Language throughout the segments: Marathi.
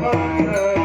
गण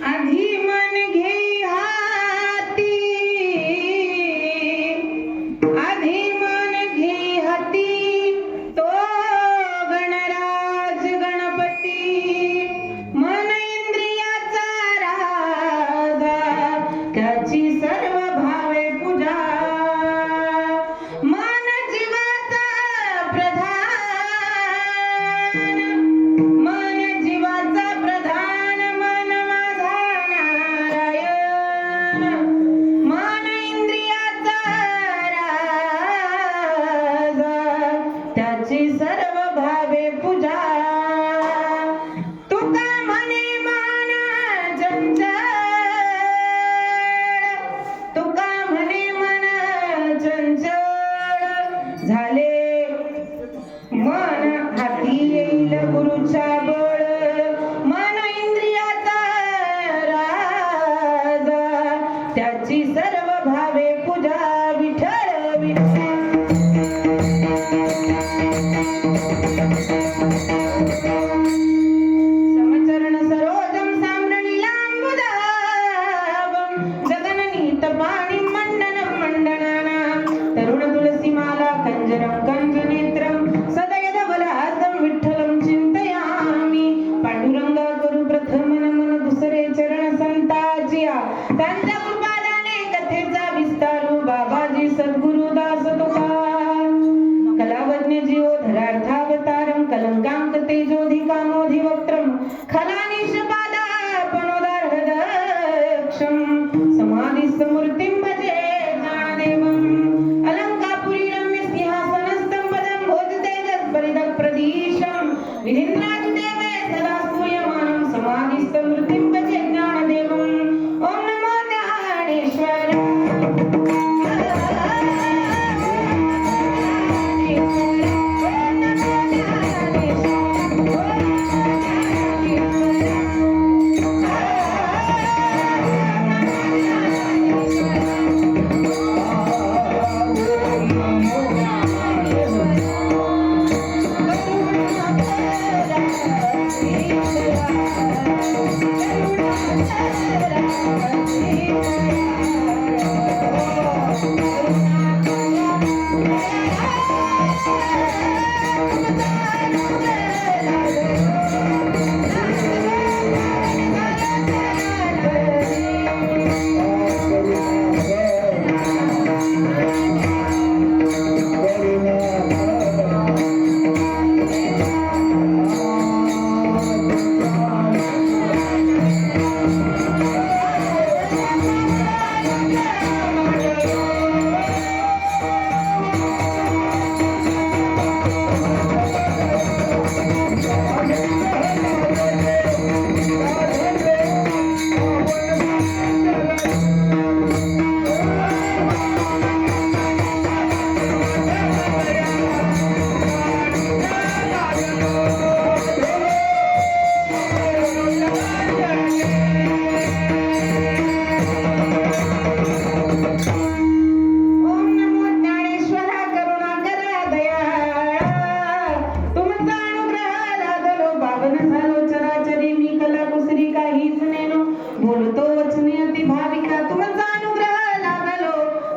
आधी मन घेई हाती त्याची सर्व भावे पूजा विठ्ठल विठ्ठल समचरण सरोजम साम्रणीलांबुदाभं जगननीत पाणी मंडनं मंडनानां तरुण तुलसीमाला कंजरं कंजनेत्रं सदयधवलहासं विठ्ठलं चिंतयामि पांडुरंगा गुरु प्रथम नमन दुसरे चरण संताजिया त्यांच्या कृपादाने कथेचा विस्तारू बाबाजी सद्गुरु दास तुकार कलावज्ञ जीव धरार्थावतारं कलंकांक तेजोधिकामोधि वक्त्रं खलानिशपादापणोदार्हदक्षं समाधिस्तमूर्तिं भजे ज्ञानदेवम् अलंकापुरी रम्य सिंहासनस्थं पदं भोजतेजस्परिदः प्रदीशं विधिन्द्रादिदेवे सदा स्तूयमानं समाधिस्तमूर्तिं भजे ज्ञानदेवम् ॐ नमो ज्ञानेश्वराय बोलतो वचने अति भाविका तुमचा अनुग्रह लाभलो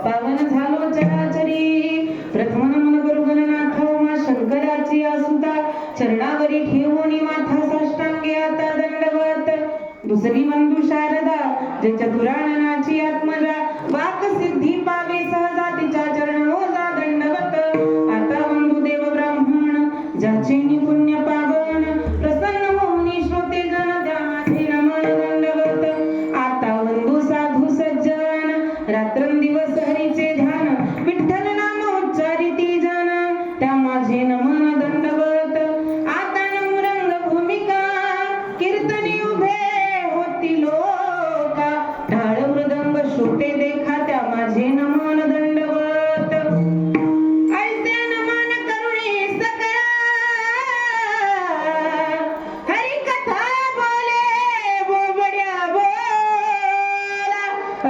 पावन झालो चराचरी प्रथम नमन गुरु गणनाथ उमा शंकराची आसुता चरणावरी ठेवोनी माथा साष्टांगे आता दंडवत दुसरी बंधू शारदा जे चतुराननाची आत्मजा वाक सिद्धी पावे सहजा तिच्या चरण ओजा दंडवत आता बंधू देव ब्राह्मण ज्याचे निपुण्य पावन प्रसन्न होऊनी श्रोते जन द्यामाचे नमन दंडवत आता बंधू साधू सज्जन रात्रंदिवस हरीचे ध्यान विठ्ठल नाम उच्चारिती जन त्या माझे नमन दंडवत आता नमरंग भूमिका कीर्तनी उभे होती लोका ढाळ मृदंग श्रोते देखा त्या माझे नमन दंडवत ऐसे नमन करुणी सकळा हरी कथा बोले बोबड्या बोला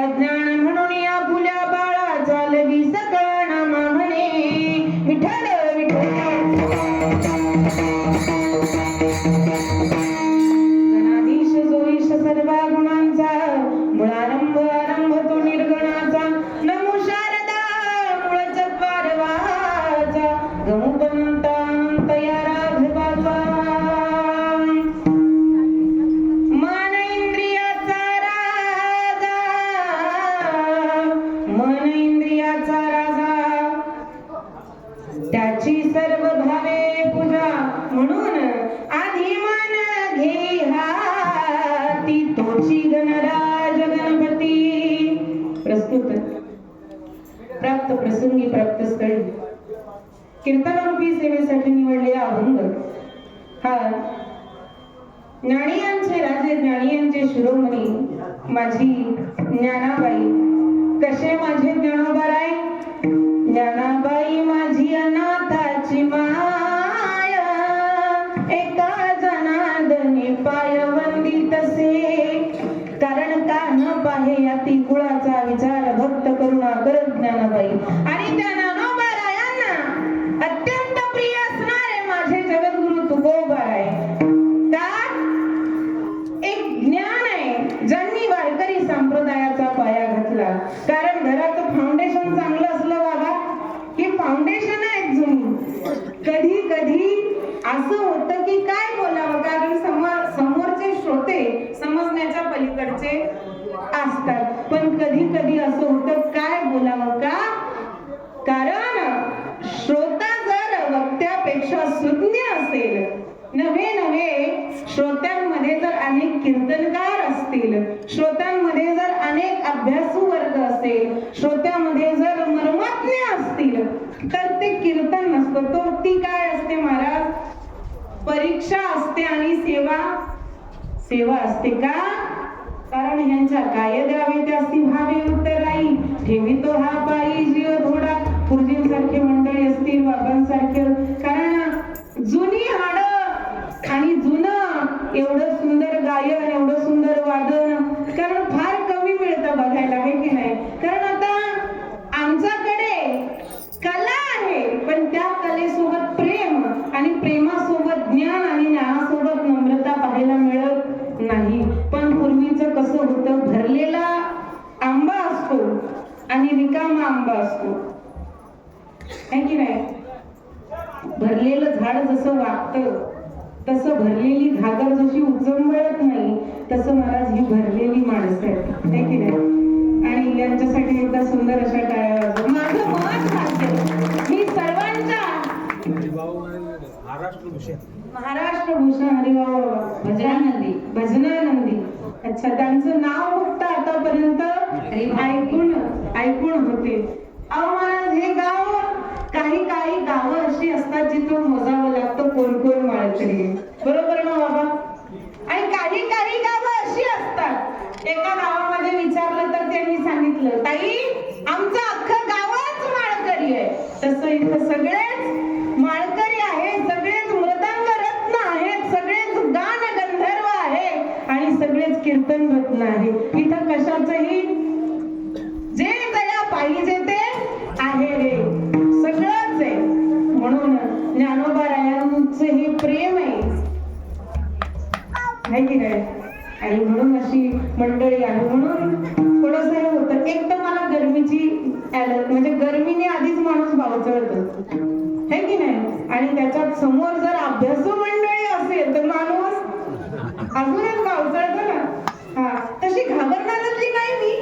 अज्ञान म्हणून या फुल्या बाळा चालवी सकळ नाम म्हणे विठ्ठल गणाधीश जो ईश सर्व गुणांचा मुळारंभ आरंभ तो निर्गुणाचा नमो शारदा मूळ चत्वारवाचा गमुपंता अनंत या राघवाचा मन इंद्रियाचा राजा मन इंद्रियाचा राजा त्याची सर्व भावे पूजा म्हणून आधी मन घे हाती तोची गणराज गणपती प्रस्तुत प्राप्त प्रसंगी प्राप्त स्थळी कीर्तनरूपी सेवेसाठी निवडलेला अभंग हा ज्ञानियांचे राजे ज्ञानियांचे शिरोमणी माझी ज्ञानाबाई कसे माझे ज्ञानोबाराय ज्ञानाबाई माझी अनाथाची माया एका जनार्दनी पाय वंदित से कारण का न पाहे अति कुळाचा विचार कारण घराचं फाउंडेशन चांगलं असलं बाबा ही फाउंडेशन आहे जुनी. कधी कधी असं होतं की काय बोलावं, कारण समोरचे श्रोते समजण्याच्या पलीकडचे असतात. पण कधी कधी असं होतं काय बोलावं का, कारण श्रोता जर वक्त्यापेक्षा सुज्ञ असेल, नव्हे श्रोत्यांमध्ये जर अनेक कीर्तनकार असतील, श्रोत्यांमध्ये जर अनेक अभ्यासू वर्ग असेल, श्रोत्यामध्ये जर मर्मज्ञ असतील, तर ते कीर्तन नसतं, तो ती काय असते महाराज, परीक्षा असते आणि सेवा असते. का, कारण ह्यांच्या काय द्यावे त्यासी भावे उत्तराई, ठेवितो हा पायी जीव थोडा. गुरुजींसारखे मंडळी असतील, बाबांसारखे, कारण जुनी हाडं आणि जुनं एवढं सुंदर गायन, एवढं सुंदर वादन, कारण फार कमी मिळतं बघायला, आहे की नाही. कारण आता आमच्याकडे कला आहे, पण त्या कलेसोबत प्रेम आणि प्रेमासोबत ज्ञान आणि ज्ञानासोबत नम्रता पाहायला मिळत नाही. पण पूर्वीचं कसं होतं, भरलेला आंबा असतो आणि रिकामा आंबा असतो, है की नाही. भरलेलं झाड जसं वागतं तसं भरलेली घागर जशी उचंबळत नाही, तसं महाराज ही भरलेली माणसं आहेत, है की नाही. आणि यांच्यासाठी एकदा सुंदर अशा टाळ्या वाजवा. माझं मत भाग्य मी सर्वांच्या महाराष्ट्र भूषण हरिभाऊ भजनानंदी, अच्छा, त्यांचं नाव फक्त आतापर्यंत ऐकून होते. अहो महाराज, हे गाव काही गावं अशी असतात जिथं मोजावं लागतं कोण माळकरी, बरोबर ना बाबा. आणि काही गावं अशी असतात, एका गावामध्ये विचारलं तर त्यांनी सांगितलं, ताई आमचं अख्खं गावच माळकरी आहे. तसं इथं सगळेच माळकरी आहे, सगळेच मृदंग रत्न आहेत, सगळेच गान गंधर्व आहे आणि सगळेच कीर्तन रत्न आहे. इथं कशाचंही जे जया पाहिजे ते आहे रे, सगळंच आहे. म्हणून ज्ञानोबारायांचे हे प्रेम आहे की नाही. आणि म्हणून अशी मंडळी आहे. म्हणून थोडंसं हे होतं, एक तर मला गरमीची म्हणजे गरमीने आधीच माणूस बावचळतो, है की नाही. आणि त्याच्यात समोर जर अभ्यासू मंडळी असेल तर माणूस अजूनच बावचळतो ना. हा, तशी घाबरणारातली नाही मी,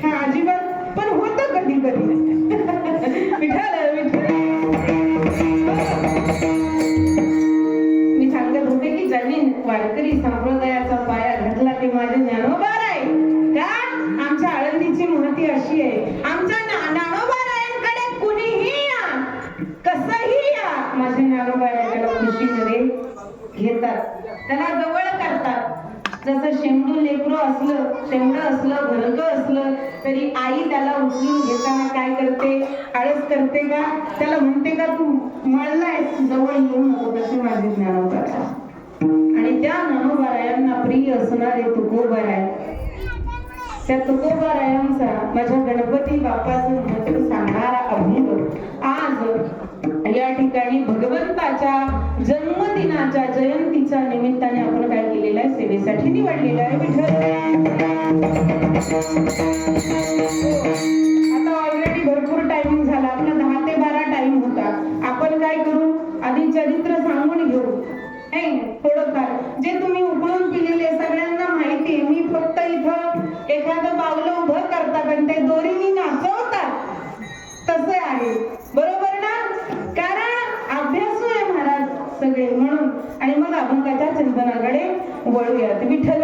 हा अजिबात, पण होतं कधी विठाल मी सांगत होते की ज्यांनी वारकरी संप्रदायाचा पाया घातला ते माझे ज्ञानोबाराय. का, आमच्या आळंदीची महती अशी आहे, आमच्या ज्ञानोबारायांकडे कुणीही या, कसंही या, माझे ज्ञानोबाराय त्याला खुशीमध्ये घेतात, त्याला जवळ करतात. जसं शेंबडू लेकरू शेंबड असलं भरकं असलं तरी आई त्याला उचलून घेताना काय करते, आळस करते का, त्याला म्हणते का तू मळलाय जवळ येऊ नको. तसे माझे ज्ञानोबाराय. आणि त्या ज्ञानोबारायांना प्रिय असणारे तुकोबाराय, त्या तुकोबारायांचा माझ्या गणपती बाप्पाचं महत्व सांगणारा अभंग आज या ठिकाणी भगवंताच्या जन्मदिनाच्या जयंतीच्या निमित्ताने आपण काय केलेलं आहे, सेवेसाठी निवडलेलं आहे. आता ऑलरेडी भरपूर टायमिंग झाला, आपला 10 ते 12 टाइम होता. आपण काय करू, आधी चरित्र सांगून घेऊ, थोडंफार जे तुम्ही उकळून पिलेले सगळ्यांना माहिती. मी फक्त इथं एखादं बावलं उभं करतात आणि ते दोरीनी नाचवतात, तसे आहे, बरोबर ना. कारण अभ्यासू आहे महाराज सगळे, म्हणून. आणि मग अभंगाच्या चिंतनाकडे वळूयात. विठ्ठल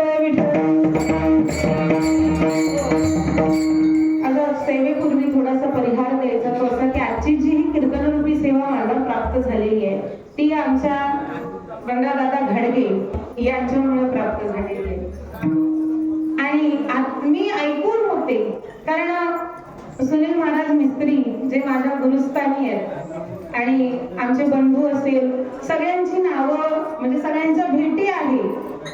अगं, सेवेपूर्वी थोडासा परिहार द्यायचा तो असा की आजची जी ही कीर्तनरूपी सेवा मला प्राप्त झालेली आहे ती आमच्या गंगादादा घडगे यांच्यामुळे प्राप्त झालेली आहे. आणि मी ऐकून होते, कारण सुनील महाराज मिस्त्री जे माझ्या गुरुस्थानी आहेत आणि आमचे बंधू असेल, सगळ्यांची नावं म्हणजे सगळ्यांच्या भेटी आहे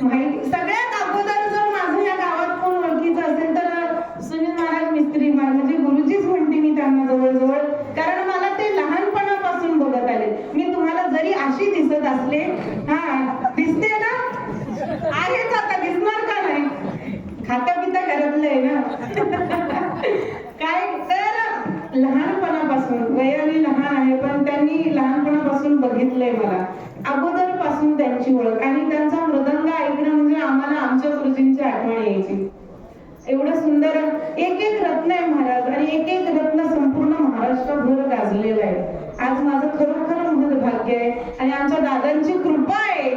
माहिती. सगळ्यात अगोदर जर माझं या गावात कोण ओळखीचं असेल तर सुनील महाराज मिस्त्री, माझे गुरुजीच म्हणते मी त्यांना जवळजवळ, कारण मला ते लहानपणापासून बघत आले. मी तुम्हाला जरी अशी दिसत असले, हा दिसते ना, आहेच, आता दिसणार का नाही, खाता पिता घरातलं आहे ना. लहानपणापासून बघितलंय मला, अगोदर पासून त्यांची ओळख, आणि त्यांचा मृदंग ऐकणं म्हणजे आम्हाला आमच्या गुरुजींची आठवण यायची. एवढं सुंदर एक एक रत्न आहे महाराज, आणि एक एक रत्न संपूर्ण महाराष्ट्रभर गाजलेलं आहे. आज माझं खरोखर महत् भाग्य आहे आणि आमच्या दादांची कृपा आहे.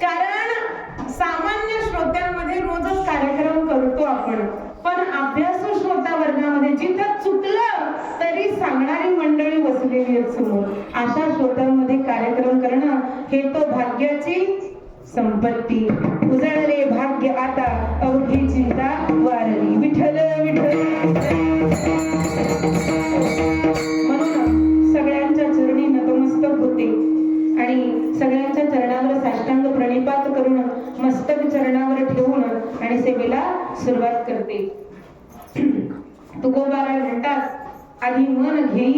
कारण सामान्य श्रोत्यांमध्ये रोजच कार्यक्रम करतो आपण, पण अभ्यासू श्रोता वर्गामध्ये जिथं चुकलं तरी सांगणारी मंडळी बसलेली आहेत समोर. अशा श्रोत्यांमध्ये कार्यक्रम करणं हे तो भाग्याची संपत्ती. उजळले भाग्य आता अवघी चिंता वारली, विठ्ठल विठ्ठल. म्हणून सगळ्यांच्या चरणी नतमस्तक होते आणि सगळ्यांच्या चरणावर साष्टांग प्रणिपात करून मस्तक चरणावर ठेवून आणि सेवेला सुरुवात करते. तुकोबाराय म्हणतात, आधी मन घेई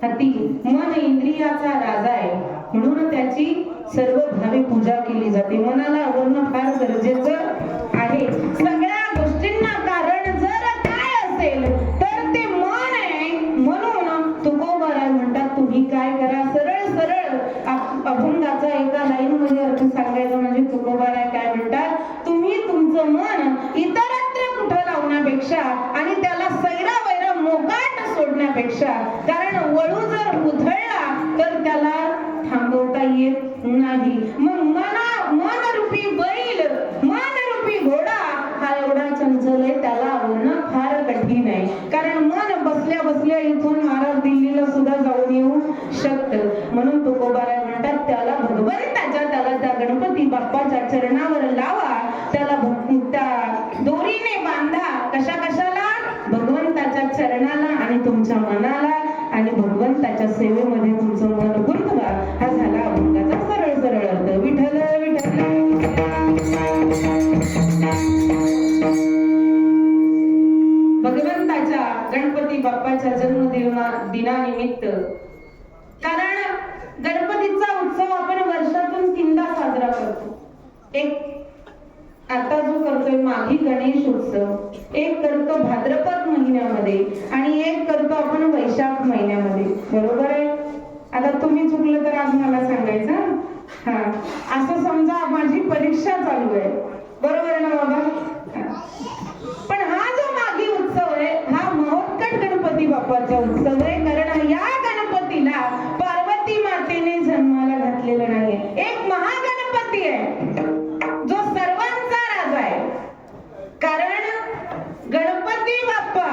हाती, मन इंद्रियाचा राजा आहे, म्हणून त्याची सर्व भावे पूजा केली जाते. मनाला आवडणं फार गरजेचं आहे. सगळ्या गोष्टींना कारण जर काय असेल तर ते मन आहे. म्हणून तुकोबाराय म्हणतात, तुम्ही काय करा, सरळ सरळ अभंगाचा एका लाईन मध्ये अर्थ सांगायचा म्हणजे तुकोबाराय काय म्हणतात, तुम्ही तुमचं मन इतरत्र कुठं लावण्यापेक्षा आणि त्याला सैरा वैरा मोकाट सोडण्यापेक्षा, कारण वळू जर उधळला तर त्याला थांबवता येत नाही. मग मनरूपी बैल, मनरूपी घोडा हा एवढा चंचल आहे, त्याला आवडणं फार कठीण आहे. कारण मन बसल्या बसल्या इथून महाराज दिल्लीला सुद्धा जाऊन येऊ शकतं. म्हणून तुकोबाराय म्हणतात, त्याला भगवंताच्या, त्याला त्या गणपती बाप्पाच्या चरणावर लावा, त्याला त्या दोरीने बांधा. कशा कशाला? भगवंताच्या चरणाला आणि तुमच्या मनाला, आणि भगवंताच्या सेवेमध्ये तुमचं मन गुंतवा. हा झाला अभंगाचा सरळ सरळ अर्थ. विठ्ठल विठ्ठल. भगवंताच्या गणपती बाप्पाच्या जन्मदिनानिमित्त, कारण गणपतीचा उत्सव आपण वर्षातून 3दा साजरा करतो. एक आता जो करतोय माघी गणेश उत्सव, एक करतो भाद्रपद महिन्यामध्ये आणि एक करतो आपण वैशाख महिन्यामध्ये. बरोबर आहे? आता तुम्ही चुकलं तर आज मला सांगायचं. हा, असं समजा माझी परीक्षा चालू आहे, बरोबर आहे ना बाबा? पण हा जो माघी उत्सव आहे हा महोत्कट गणपती बाप्पाचा उत्सव आहे. कारण या गणपतीला पार्वती मातेने जन्माला घातलेलं नाही. एक महागणपती आहे जो सर्वांचा राजा आहे. कारण गणपती बाप्पा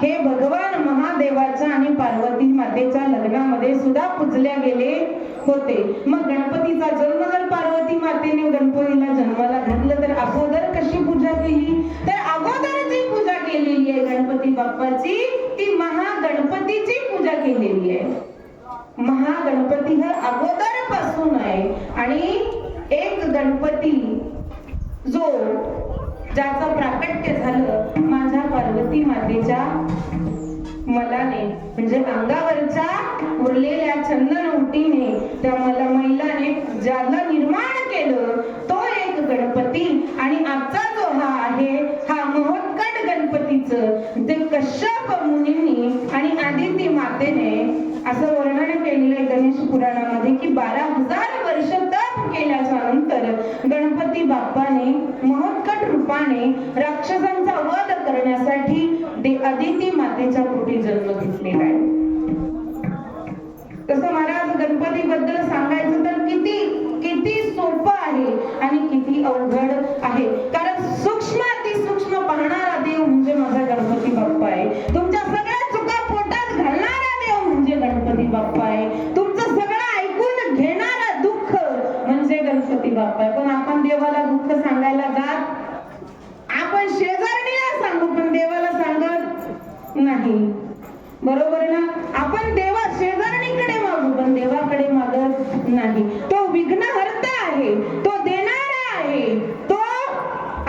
हे भगवान महादेवाच्या आणि पार्वती मातेच्या लग्नामध्ये सुद्धा पूजल्या गेले होते. मग गणपतीचा जन्म जर पार्वती मातेने गणपतीला जन्माला घातलं तर अगोदर कशी पूजा केली? तर अगोदर जी पूजा केलेली आहे गणपती बाप्पाची ती महागणपतीची पूजा केलेली आहे. महागणपती हा अगोदर पासून आहे. आणि एक गणपती जो ज्याचं प्राकट्य झालं माझ्या पार्वती मातेच्या मलाने, म्हणजे अंगावरच्या उरलेल्या चंदन उटीने त्या मला महिलाने ज्याला निर्माण केलं तो एक गणपती. आणि आजचा जो हा आहे हा महोत्कट गणपतीचं ते कश्यप मुनींनी आणि आदिती मातेने असं वर्णन केलेलं आहे गणेश पुराणामध्ये की 12,000 वर्ष तप केल्याच्या नंतर गणपती बाप्पाने महोत्कट रूपाने राक्षसांचा वध करण्यासाठी ते आदिती मातेच्या पोटी जन्म घेतलेला आहे. तसं महाराज गणपती बद्दल सांगायचं तर किती सोपं आहे आणि किती अवघड आहे. कारण सूक्ष्म अतिसूक्ष्म पाहणारा देव म्हणजे माझा गणपती बाप्पा आहे. तुमच्या सगळ्या चुका पोटात घालणारा देव म्हणजे गणपती बाप्पा आहे. तुमचं सगळं ऐकून घेणारा दुःख म्हणजे गणपती बाप्पा आहे. पण आपण देवाला दुःख सांगायला जात, आपण शेजारणीला सांगू पण देवाला सांगत नाही. बरोबर ना? आपण देवा शेजारणीकडे मागू पण देवाकडे मागत नाही. तो विघ्नहर्ता आहे, तो देणारा आहे, तो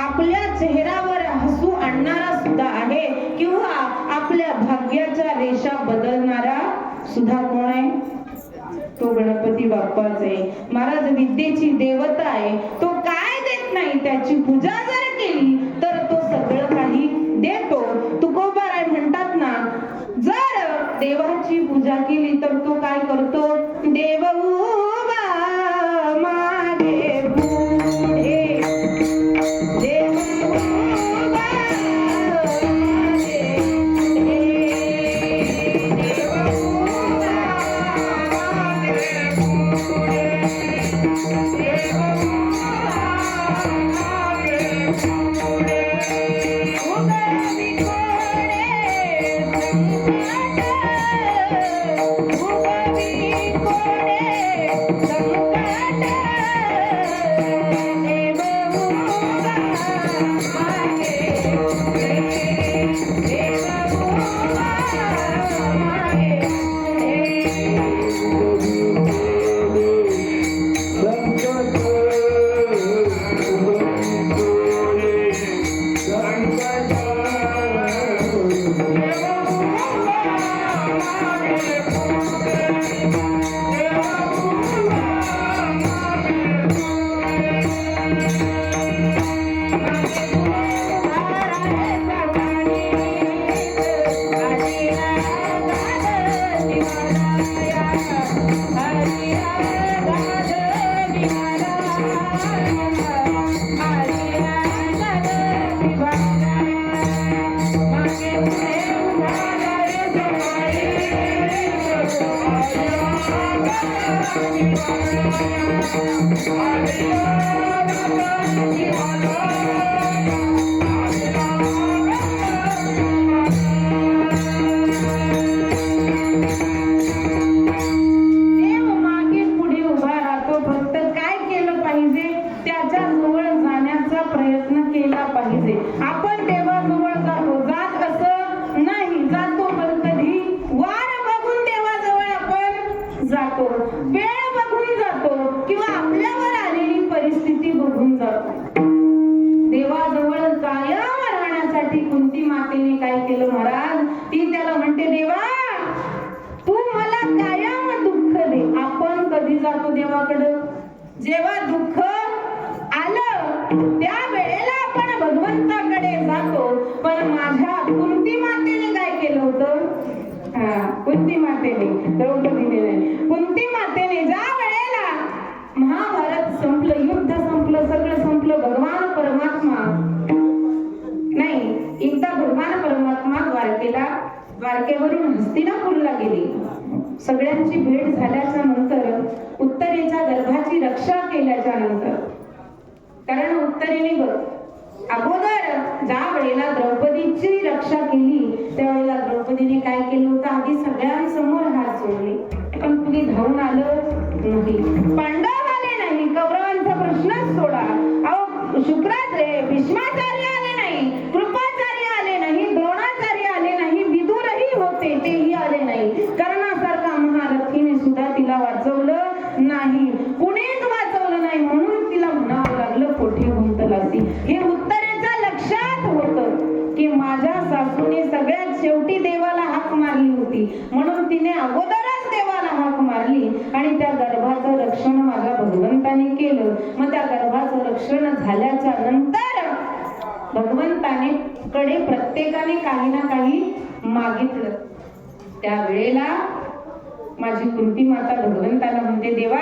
आपल्या चेहऱ्यावर हसू आणणारा सुद्धा आहे किंवा आपल्या भाग्याच्या रेषा बदलणारा सुद्धा कोण आहे? तो गणपती बाप्पाच आहे. महाराज विद्येची देवता आहे. तो काय देत नाही, त्याची पूजा जर केली तर तो सगळं काही देतो. तुकोबाराय म्हणतात ना, जर देवाची पूजा केली तर तो काय करतो? देव उभा मागे पुढे देव उभा मागे पुढे देव उभा मागे पुढे देव उभा मागे पुढे उभे कोडे संकट उभे कोडे संकट देव उभा मागे पुढे देव उभा मागे आपण देवाजवळ जातो, जात असं नाही, जातो पण कधी वार बघून देवाजवळ आपण जातो, वेळ बघून जातो किंवा आपल्यावर आलेली परिस्थिती बघून जातो. देवाजवळ कायम राहण्यासाठी कुंती मातेने काय केलं महाराज, ती त्याला म्हणते देवा तू मला कायम दुःख दे. आपण कधी जातो देवाकडं, जेव्हा दुःख आलं त्या वेळेला आपण भगवंताकडे जातो. पण माझ्या कुंती मातेने काय केलं होतं, कुंती मातेने, द्रौपदीने नाही, कुंती मातेने ज्या वेळेला महाभारत संपलं, युद्ध संपलं, सगळं संपलं, भगवान परमात्मा नाही, एकदा भगवान परमात्मा द्वारकेवरून हस्तिनापूरला गेले. सगळ्यांची भेट झाल्याच्या नंतर, उत्तरेच्या गर्भाची रक्षा केल्याच्या नंतर, कारण उत्तरेने बघ अगोदर ज्या वेळेला द्रौपदीची रक्षा केली त्यावेळेला द्रौपदीने काय केलं होतं, आधी सगळ्यांसमोर हात जोडले, पण कुणी धावून आलं नाही, पांडव आले नाही, कौरवांचा प्रश्नच सोडा, अहो शुक्राचार्य भीष्माचार्य आले नाही, कृपाचार्य आले नाही, द्रोणाचार्य आले नाही, विदुरही होते तेही आले नाही, कर्णासारखा महारथीने सुद्धा तिला वाचवलं नाही, कुणीच वाचवलं नाही, म्हणून तिला म्हणावं लागलं कोठे गुंतलासी. हे उत्तरेच्या लक्षात होतं की माझ्या सासूने सगळ्यात शेवटी देवाला हाक मारली होती, म्हणून तिने अगोदरच देवाला हाक मारली आणि त्या गर्भाचं रक्षण माझ्या भगवंताने केलं. मग त्या गर्भाचं रक्षण झाल्याच्या नंतर भगवंताने कडे प्रत्येकाने काही ना काही मागितलं. त्या वेळेला माझी कुंती माता भगवंताला म्हणते देवा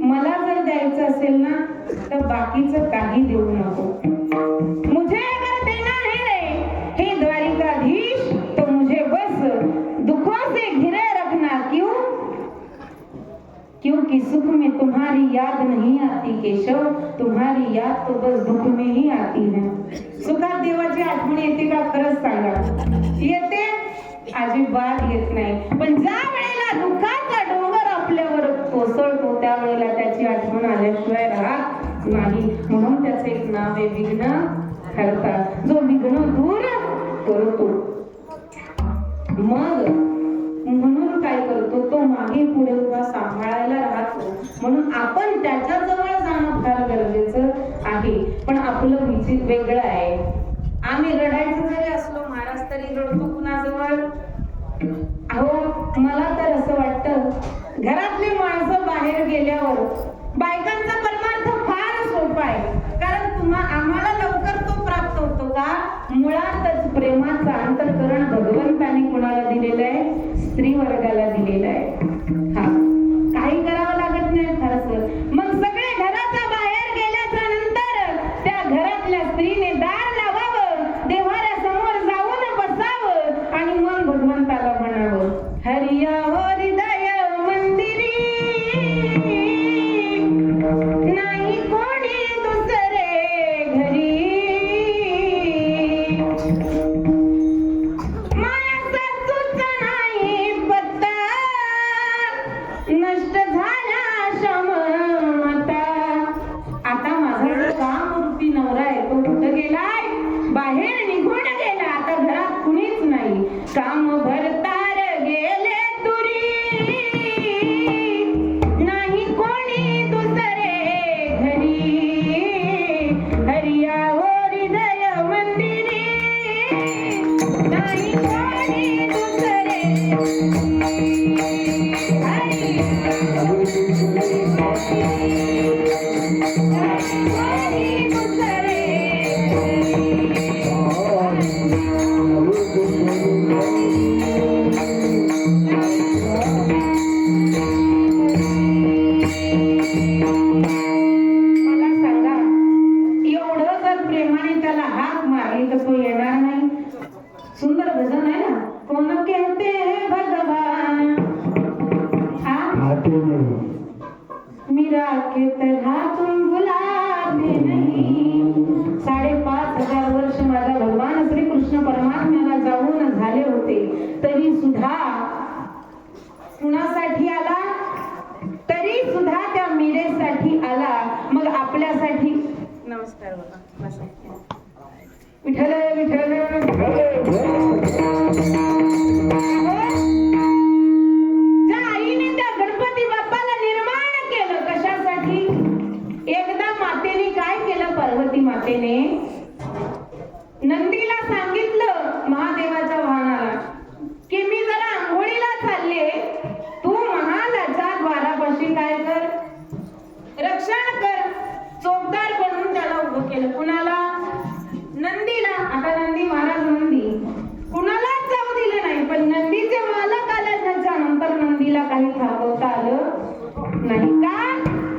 मला जर द्यायचं असेल ना तर बाकीचं काही देऊ नको, मुझे अगर देना है हे द्वारिकाधीश तो मुझे बस दुखों से घिरे रखना. क्यों? क्योंकि सुख में तुम्हारी याद नहीं आती केशव, तुम्हारी याद तो बस दुख में ही आती है. सुखात देवाची आठवण येते का? खरंच सांगा, येते? अजिबात येत नाही. पण ज्या वेळेला दुःखाचा डोंगर आपल्यावर कोसळतो त्यावेळेला त्याची आठवण आल्याशिवाय राहत नाही. म्हणून त्याचे एक नाव आहे विघ्न हरता, जो विघ्न दूर करतो. मग म्हणून काय करतो तो, मागे पुढे उभा सांभाळायला राहतो. म्हणून आपण त्याच्या जवळ जाणं फार गरजेचं आहे. पण आपलं विचित्र वेगळं आहे. आम्ही रडायचं जरी असलो महाराज तरी रडतो कुणाजवळ? अहो मला तर असं वाटतं घरातली माणसं बाहेर गेल्यावर बायकांचा परमार्थ फार सोपा आहे. कारण आम्हाला लवकर तो प्राप्त होतो का? मुळातच प्रेमाचं अंतःकरण भगवंताने कुणाला दिलेलं आहे? स्त्री वर्गाला दिलेला आहे. हा, काही करावं लागत नाही फारसं. मग सगळे घराच्या बाहेर गेल्याच्या नंतर त्या घरातल्या स्त्रीने दार लावावं, देव्हाऱ्यासमोर जाऊन बसावं आणि मग भगवंताला म्हणावं, हरिया हृदय मंदिरी नाही कोणी दुसरे घरी, माया सासूचा नाही पत्ता नष्ट झाला क्षमता. आता माझा जो कामरूपी नवरा आहे तो कुठं गेलाय? बाहेर निघून गेला. आता घरात कुणीच नाही. काम भरतार गेले तुरी नाही कोणी दुसरे घरी, हरिया हृदय मंदिरी नाही कोणी दुसरे, हरिया कोणी दुसरे. मला सांगा, एवढं जर प्रेमाने त्याला हाक मारली तर तो येणार नाही? सुंदर भजन आहे ना, कोण कहते हैं भगवान मीरा के तरह तुम बुलाते नहीं. 5,500 वर्ष माझा भगवान श्री कृष्ण परमात्म्याला जाऊन झाले होते, तरी सुद्धा कुणासाठी आला? तरी सुद्धा त्या मीरेसाठी आला. मग आपल्यासाठी नमस्कार बाबा बसा. विठ्ठल विठ्ठल. ज्या आईने त्या गणपती बाप्पाला निर्माण केलं कशासाठी? एकदा मातेने काय केलं? पार्वती मातेने नंदीला सांगितलं, महादेवाच्या वाहनाला, की मी जरा आंघोळीला चालले, तू महालाच्या द्वारापाशी काय कर? रक्षण कर. चोपदार बनून त्याला उभं केलं. कुणाला? नंदीला. आता नंदी महाराज नंदी कुणालाच जाऊ दिलं नाही, पण नंदीचे मालक आल्याच्या नंतर नंदीला काही थांबवता आलं नाही. का?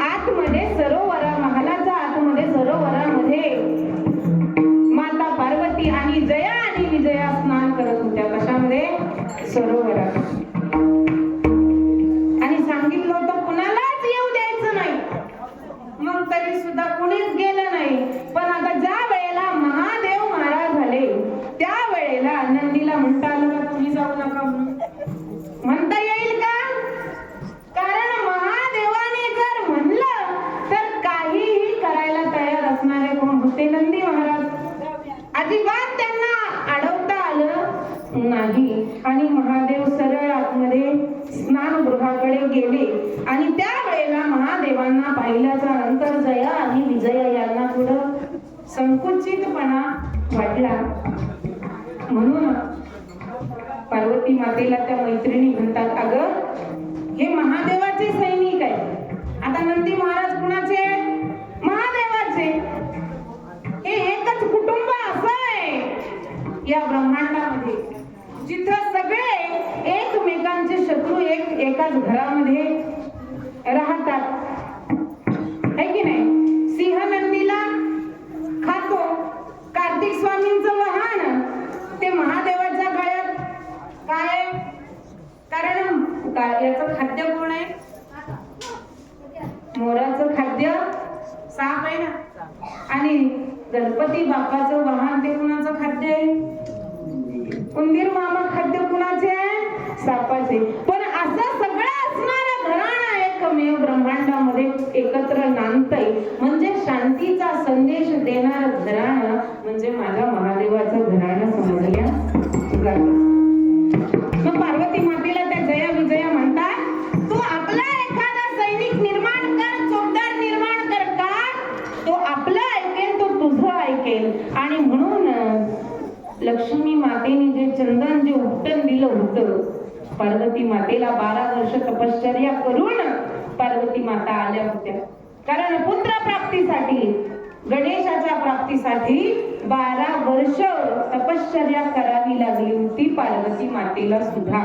आतमध्ये सरोवरा, महालाच्या आतमध्ये सरोवरामध्ये माता पार्वती आणि जया आणि विजया स्नान करत होत्या. कशामध्ये? सरोवरात. आणि सांगितलं होतं कुणालाच येऊ द्यायचं नाही. मग तरी सुद्धा कुणीच गेलं नाही. पण आता ज्या वेळेला महादेव महाराज झाले त्या वेळेला नंदीला म्हणता आलं का तुम्ही जाऊ नका म्हणून? म्हणता येईल का? कारण महादेवाने जर म्हणलं तर काहीही करायला तयार असणारे कोण होते? नंदी महाराज. अजिबात त्यांना अडवता आलं नाही. आणि महादेव सरळ आतमध्ये स्नानगृहाकडे गेले. आणि त्या वेळेला महादेवांना पाहिल्याच्या नंतर जया आणि विजया यांना थोडं संकुचितपणा वाटला. म्हणून पार्वती मातेला त्या मैत्रिणी म्हणतात, अगं हे महादेवाचे सैनिक आहेत. आता नंदी महाराज कुणाचे? महादेवाचे. हे एकच कुटुंब असं आहे या ब्रह्मांडामध्ये, जिथं सगळे एकमेकांचे शत्रू एकाच घरामध्ये राहतात, है की नाही? सिंह नंदीला खातो. कार्तिक स्वामींचं वाहन ते महादेवाच्या गळ्यात काय? कारण याचं खाद्य कोण आहे? मोराचं खाद्य साप आहे ना. आणि गणपती बाप्पाचं वाहन ते कुणाचं खाद्य आहे? उंदीर मामा खाद्य कुणाचे आहे? सापाचे. पण असं सगळं असणारं घराणं एकमेव ब्रह्मांडामध्ये एकत्र नांदतंय. म्हणजे शांतीचा संदेश देणारं घराणं म्हणजे माझ्या महादेवाचं घराणं समजल्या जातं. मग पार्वती मातेला त्या जया विजया म्हणतात, तू आपला एखादा सैनिक निर्माण कर, चोपदार निर्माण कर. का? तो आपलं ऐकेल, तो तुझं ऐकेल. आणि म्हणून लक्ष्मी मातेने जे चंदन जे उपटन दिलं होतं, पार्वती मातेला 12 वर्ष तपश्चर्या करून पार्वती माता आल्या होत्या. कारण पुत्र प्राप्तीसाठी, गणेशाच्या प्राप्तीसाठी 12 वर्ष तपश्चर्या करावी लागली होती पार्वती मातेला सुद्धा.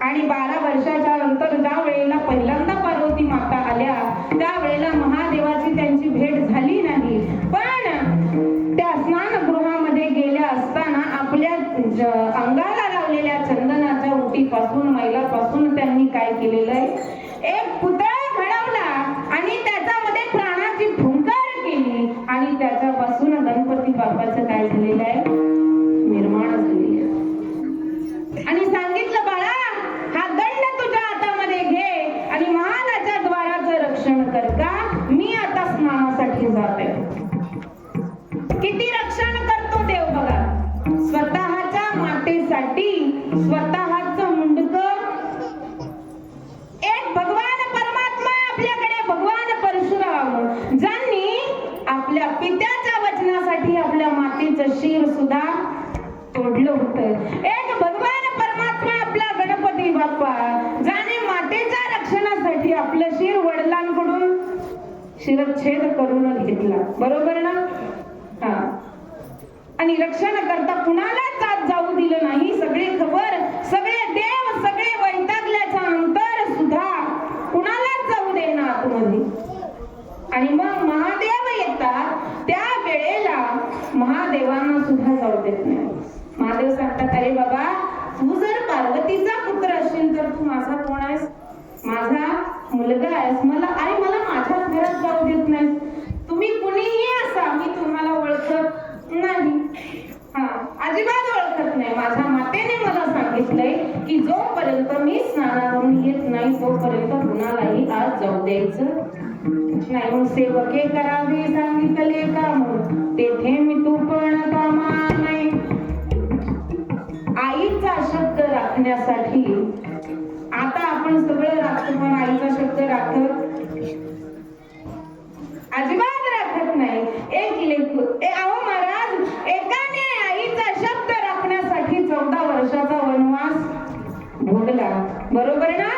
आणि 12 वर्षाच्या नंतर ज्या वेळेला पहिल्यांदा पार्वती माता आल्या त्यावेळेला महादेवाची त्यांची भेट झाली नाही. पण त्या स्नानगृहामध्ये गेल्या असताना आपल्या अंगाला लावलेल्या चंदनाच्या उटीपासून मैलापासून त्यांनी काय केलेलं आहे, एक पुतळा घडवला आणि त्याच्यामध्ये प्राणाची फुंकार केली आणि त्याच्यापासून गणपती बाप्पाचं काय झालेलं आहे, निर्माण झालेलं आहे. आणि सांगितलं, बाळा हा दंड तुझ्या हातामध्ये घे आणि महालाच्या द्वाराचं रक्षण कर का, मी आता स्नानासाठी जाते. किती रक्षण करतो देव बघा, स्वतःच्या मातेसाठी स्वतःचं मुंडकं. एक भगवान परमात्मा आपल्याकडे, भगवान परशुराम, ज्यांनी आपल्या पित्याच्या वचनासाठी आपल्या मातेचं शिर सुद्धा तोडलं होतं. एक भगवान परमात्मा आपला गणपती बाप्पा, ज्याने मातेच्या रक्षणासाठी आपलं शिर वडिलांकडून शिरच्छेद करून घेतला, बरोबर ना. हा, आणि रक्षण करता कुणालाच आत जाऊ दिलं नाही. सगळे खबर, सगळे देव, सगळे वैतागल्याच्या नंतर सुद्धा कुणालाच जाऊ देना आतमध्ये. आणि मग महादेव येतात, त्या वेळेला महादेवांना सुद्धा जाऊ देत नाही. महादेव सांगतात, अरे बाबा, तू जर पार्वतीचा पुत्र असशील तर तू माझा कोण आहेस, माझा मुलगा आहेस. मला माझ्याच घरात जाऊ देत नाहीस. तुम्ही कुणीही असा, मी तुम्हाला ओळखत नाही. हा, अजिबात ओळखत नाही. माझ्या मातेने मला सांगितलंय की जोपर्यंत मी स्नानावरून येत नाही तोपर्यंत कुणालाही आज जाऊ द्यायचं नाही. मग सेवके करावे सांगितले का, मग तेथे मी तू पण कामा नाही. आईचा शब्द राखण्यासाठी आता आपण सगळं राखतो, पण आईचा शब्द राखत अजिबात राखत नाही. एक लेकरू, अहो महाराज, एकाने आईचा शब्द राखण्यासाठी 14 वर्षाचा वनवास भोगला, बरोबर ना.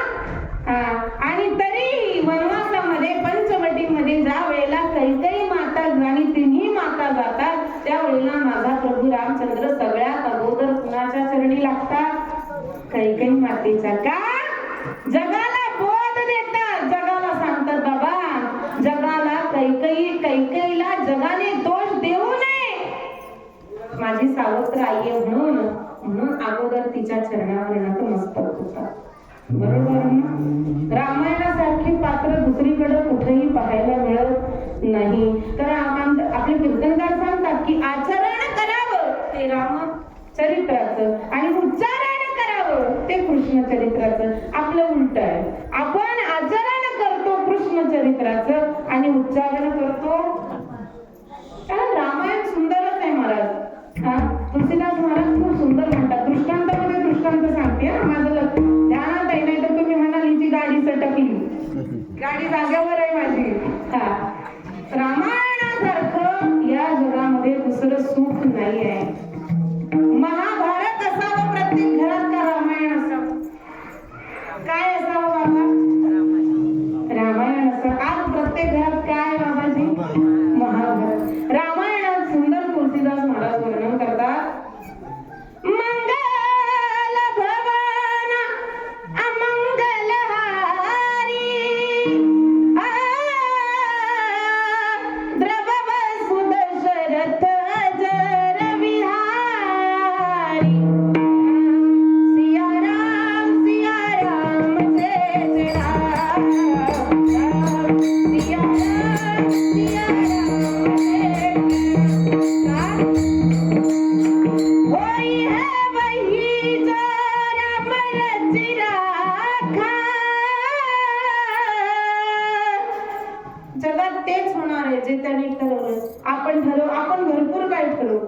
आणि तरी वनवासामध्ये पंचवटीमध्ये ज्या वेळेला कैकेयी माता आणि तिन्ही माता जातात त्यावेळेला माझा प्रभू रामचंद्र सगळ्यात अगोदर कुणाच्या चरणी लागतात, कैकेयी मातेच्या. का, जगाला बोध देतात, जगाला सांगतात, बाबा जगाला कैकेयीला जगाने दोष देऊ नये, माझी सावत्र आई आहे म्हणून अगोदर तिच्या चरणावर नतमस्तक होतात, बरोबर ना. रामायणासारखी पात्र दुसरीकडे कुठेही पाहायला मिळत नाही. तर आपले कीर्तनकार सांगतात की आचरण करावं ते रामचरित्राचं आणि उच्चारण करावं ते कृष्ण चरित्राचं. आपलं उलट आहे, आपण आचरण करतो कृष्ण चरित्राचं आणि उच्चारण करतो. रामायण सुंदरच आहे महाराज. तुलसीदास महाराज खूप सुंदर म्हणतात. दृष्टांतामध्ये दृष्टांत सांगते, माझं ध्यानात आहे, नाही तर तुम्ही म्हणाल हिची गाडी सटकली, गाडी जागेवर आहे माझी. रामायणासारखं या जगामध्ये दुसरं सुख नाही आहे. महाभारत असावं प्रत्येक घरात का रामायण असावं? काय असावं बाबा? रामायण असावं. आज प्रत्येक घरात काय बाबाजी? महाभारत. रामायणात सुंदर तुलसीदास महाराज वर्णन करतात, मंगल भवन अमंगल हारी द्रव सुदशरथ जर विहारी सिया राम जय जय राम, सिया राम जय होई है वही जो राम रच राखा. जगात तेच होणार आहे जे त्यांनी ठरवलं. आपण भरपूर काय ठरवू.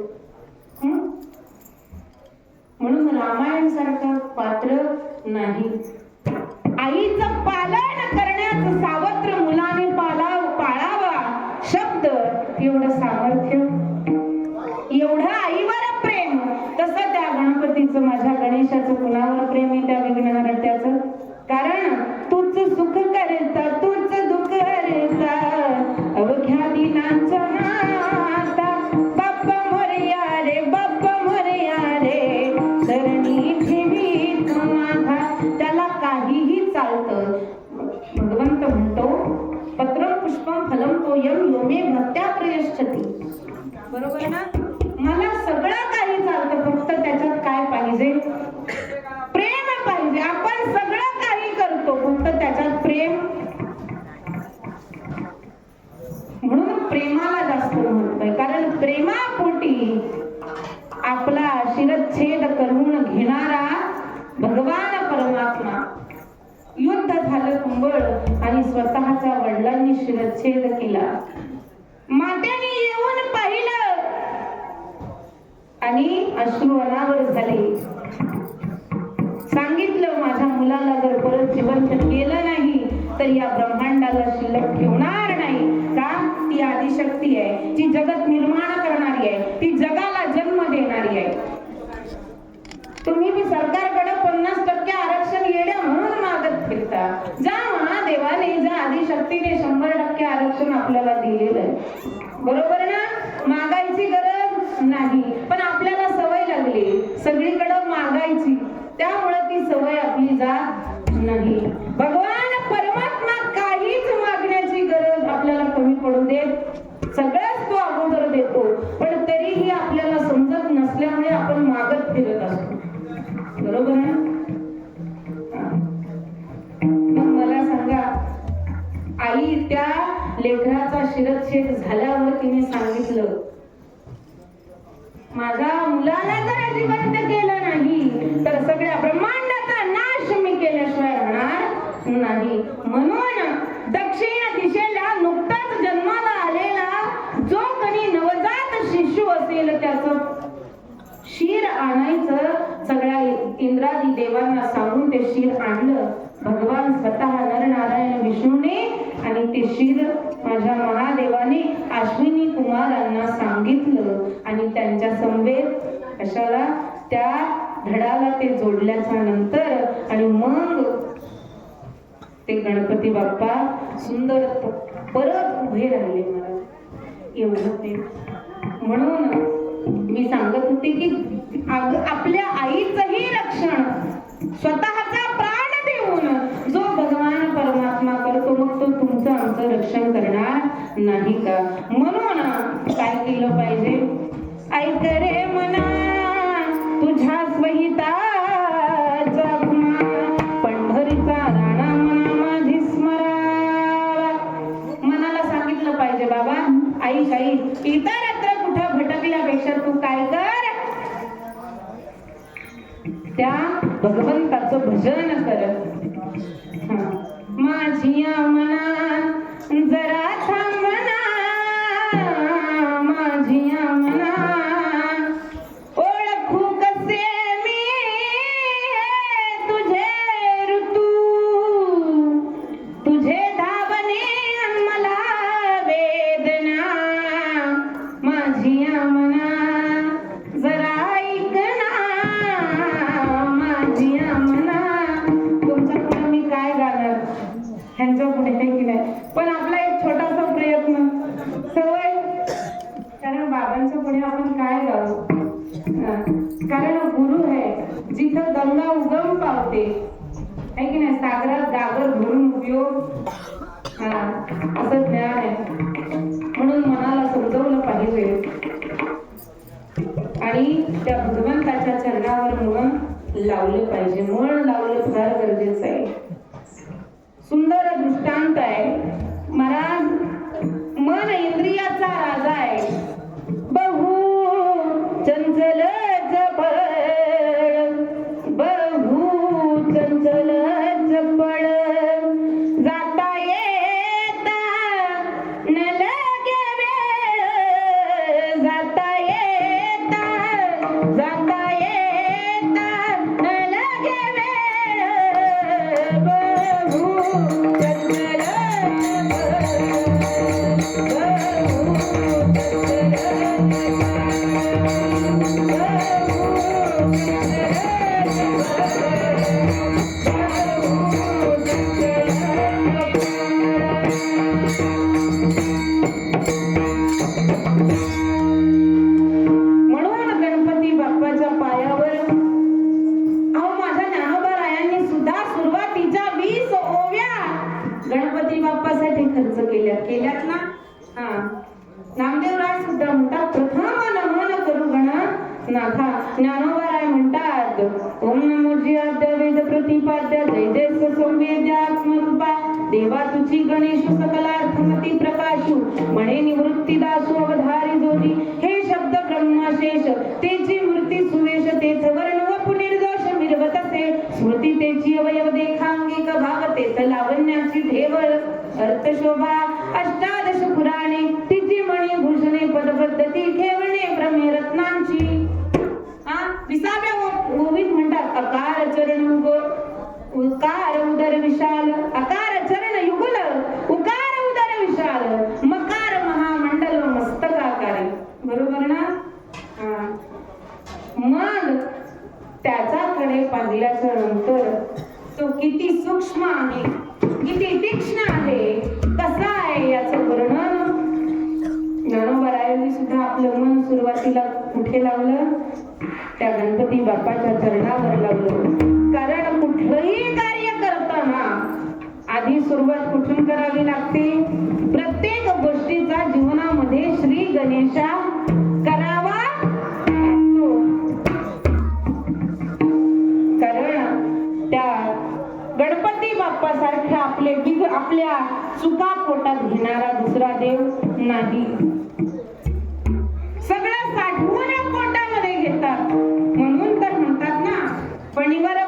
म्हणून रामायण सारखं पात्र नाही. आईचं पालन करण्याचं सावत्र मुलाने पाळावा शब्द, एवढं सामर्थ्य, एवढं आईवर प्रेम. तसं त्या गणपतीचं, माझ्या गणेशाचं कुणावर प्रेम आहे? त्या विघ्नहर्त्याचं. कारण तूच सुख करता, तूच दुःख हरता, अवघ्या दिनांचा नाता. बाप्पा मोरया रे, बाप्पा मोरया रे, चरणी ठेवी माझा. त्या प्रेमापोटी आपला शिरच्छेद करून घेणारा भगवान परमात्मा. युद्ध झालं तुंबळ आणि स्वतःच्या वडिलांनी शिरच्छेद केला. मात्याने येऊन पाहिलं आणि अश्रू अनावर झाले. सांगितलं माझ्या मुलाला जर परत जिवंत केलं नाही तर या ब्रह्मांडाला शिल्लक ठेवणार नाही. का? ती आदिशक्ती आहे, जी जगत निर्माण करणारी आहे, ती जगाला जन्म देणारी आहे. तुम्ही बी सरकारकडे 50% आरक्षण येणे म्हणून मागत फिरता. ज्या महादेवाने, ज्या आदिशक्तीने 100% आरक्षण आपल्याला दिलेलं आहे, बरोबर ना? मागायची गरज नाही, पण आपल्याला सवय लागली सगळीकडे मागायची, त्यामुळे ती सवय आपली जात नाही. भगवान परमात्मा काहीच मागण्याची गरज आपल्याला कमी पडू देत, सगळंच तो अगोदर देतो, पण तरीही आपल्याला समजत नसल्यामुळे आपण मागत फिरत असतो, बरोबर ना? मग मला सांगा, आई त्या लेकराचा शिरच्छेद झाल्यावर तिने सांगितलं, माझ्या मुलाला जर जिवंत केलं नाही तर सगळ्या ब्रह्मांडाचा नाश मी केल्याशिवाय राहणार नाही. म्हणून दक्षिण दिशेला नुकताच जन्माला आलेला जो कोणी नवजात शिशु असेल त्याचं शीर आणायचं. सगळ्या इंद्रादी देवांना सांगून ते शीर आणलं. भगवान स्वतः नरनारायण विष्णूने आणि ते शीर माझ्या महादेवाने अश्विनी कुमारांना सांगितलं आणि त्यांच्या समवेत कशाला त्या धडाला ते जोडल्याच्या नंतर आणि मग ते गणपती बाप्पा सुंदर परत उभे राहिले. मला एवढं ते म्हणून मी सांगत होते की आपल्या आईचंही रक्षण स्वतःचा प्राण देऊन जो भगवान परमात्मा करतो, मग तो तुमचं आमचं रक्षण करणार नाही का? म्हणून काय केलं पाहिजे? ऐक रे मना तुझ्या स्वहिताचा गुणा, पंढरीचा राणा मना माझी स्मरा. मनाला सांगितलं पाहिजे, बाबा आई आई इतरत्र कुठं भटकल्यापेक्षा तू काय कर, त्या भगवंताचं भजन कर. माझी मना जरा थांबना, माझी मना ओळखू कसे मी तुझे ऋतू, तुझे धावणे मला वेदना. माझी मना जरा ऐकना, माझी मना. तुमच्या पुढे मी काय गाणार, ह्यांच्या पुढे काही की नाही, पण आपला एक छोटासा प्रयत्न, सवय. कारण बाबांच्या पुढे आपण काय गाऊ? कारण गुरु आहे, जिथं गंगा उगम पावते, आहे की नाही, सागरात गागर भरून उपयोग, असं ज्ञान आहे. म्हणून मनाला समजवलं पाहिजे आणि त्या भगवंताच्या चरणावर मन लावलं पाहिजे. मन लावलं फार गरजेचं आहे. सुंदर दृष्टांत आहे. महाराज मन इंद्रियाचा राजा आहे. बहु चंचल चपळ, बहु चंचल चपळ, जाता येता न लगे वेळ, जाता येता, जाता येता न लगे वेळ. बहु चंचल केल्यात ना. नामदेवराय सुद्धा म्हणतात, प्रथम नमन करू गणनाथा. ज्ञानोबाराय म्हणतात, ओम नमो जियाद्य वेद प्रतिपाद्य, जय जय संवेद्य आत्मरूपा, देवा तुझी गणेश सकलार्थमती प्रकाशू, म्हणे निवृत्ती दासू अवधारी जोडी. हे शब्द आलंय पाजल्याच्या नंतर तो किती सूक्ष्म आहे, किती तीक्ष्ण आहे, कसा आहे याचं वर्णन ज्ञानोबारायांनी सुद्धा आपलं मन सुरुवातीला कुठे लावलं? त्या गणपती बाप्पाच्या चरणावर लावलं. कारण कुठलंही कार्य करताना आधी सुरुवात कुठून करावी लागते? प्रत्येक गोष्टीचा जीवनामध्ये श्री गणेशा करावा लागतो. कारण त्या गणपती बाप्पा सारख्या आपल्या चुका पोटात घेणारा दुसरा देव नाही. सगळं साठवून पोटामध्ये घेतात. म्हणून तर म्हणतात ना, फणीवर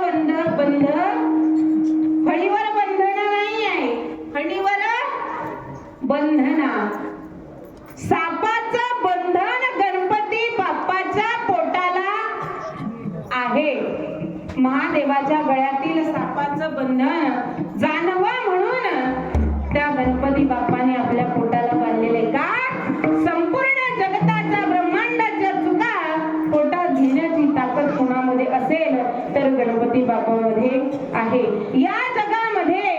फणीवर बंधन नाही आहे, फणीवर बंधना. सापाचं बंधन गणपती बाप्पाच्या पोटाला आहे. महादेवाच्या गळ्यातील सापाचं बंधन जाणवं म्हणून त्या गणपती बाप्पाने आपल्या पोटाला बांधलेले. का? संपूर्ण जगताच्या ब्रह्मांडाच्या चुका पोटात घेण्याची ताकद कोणामध्ये असेल तर गणपती बाप्पामध्ये आहे. या जगामध्ये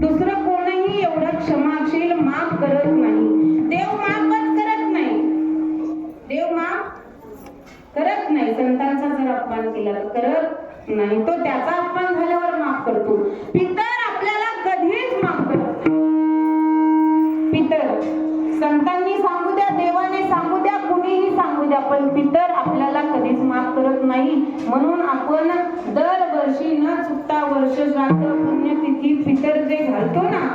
दुसरं कोणीही एवढं क्षमाशील माफ करत नाही. देव माफच करत नाही. देव माफ करत नाही. संतांचा जर अपमान केला तर करत नाही. तो त्याचा अपमान झाल्यावर माफ करतो. पितर आपल्याला कधीच माफ करत नाही. पितर संतांनी सांगू द्या, देवाने सांगू द्या, कुणीही सांगू द्या, पण पितर आपल्याला कधीच माफ करत नाही. म्हणून आपण दरवर्षी न चुकता वर्ष श्राद्ध पुण्यतिथी पितर जे घालतो ना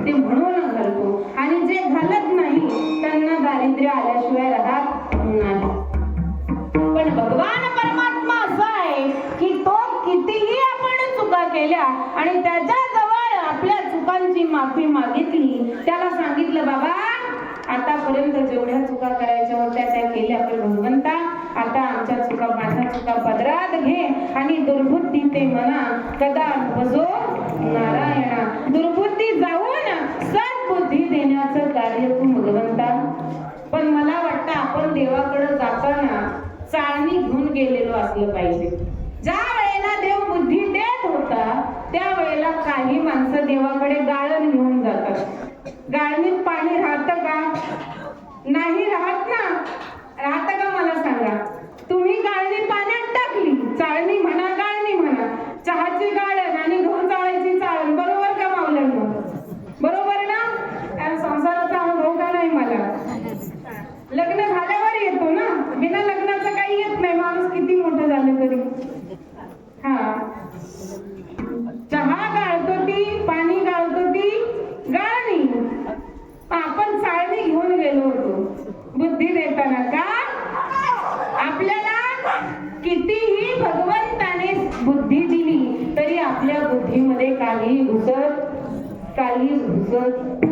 ते म्हणून घालतो. आणि जे घालत नाही त्यांना दारिद्र्य आल्याशिवाय राहत नाही. पण भगवान परमात्मा असा आहे की तो कितीही आपण चुका केल्या आणि त्याच्या जवळ आपल्या चुकांची माफी मागितली, त्याला सांगितलं बाबा आतापर्यंत जेवढ्या चुका करायच्या होत्या त्या केल्या, पण भगवंता आता आमच्या चुका, माझ्या चुका पदरात घे आणि दुर्बुद्धी ते मना कदा भजो नारायणा. दुर्बुद्धी जाऊन सद्बुद्धी देण्याचं कार्य तू भगवंता. पण मला वाटतं आपण देवाकडे जाताना चाळणी घेऊन गेलेलो असलं पाहिजे. ज्या वेळेला देव बुद्धी देत होता त्या वेळेला काही माणसं देवाकडे गाळण घेऊन जातात. गाळणीत पाणी राहतं का? नाही राहत ना. राहतं का मला सांगा? तुम्ही गाळणी पाण्यात टाकली, चाळणी म्हणा गाळणी म्हणा, चहाची गाळण आणि गहू चाळायची चाळण, बरोबर का मावल्यांना? बरोबर ना? कारण संसाराचा अनुभव का नाही मला? लग्न झाल्यावर येतो ना, बिना लग्नाचं काही येत नाही. माणूस किती मोठं झालं तरी. हा, चहा गाळतो ती, पाणी गाळतो ती गाळणी. आपण चाळणी घेऊन गेलो होतो बुद्धी देताना. का? आपल्याला कितीही भगवंताने बुद्धी दिली तरी आपल्या बुद्धीमध्ये काही घुसत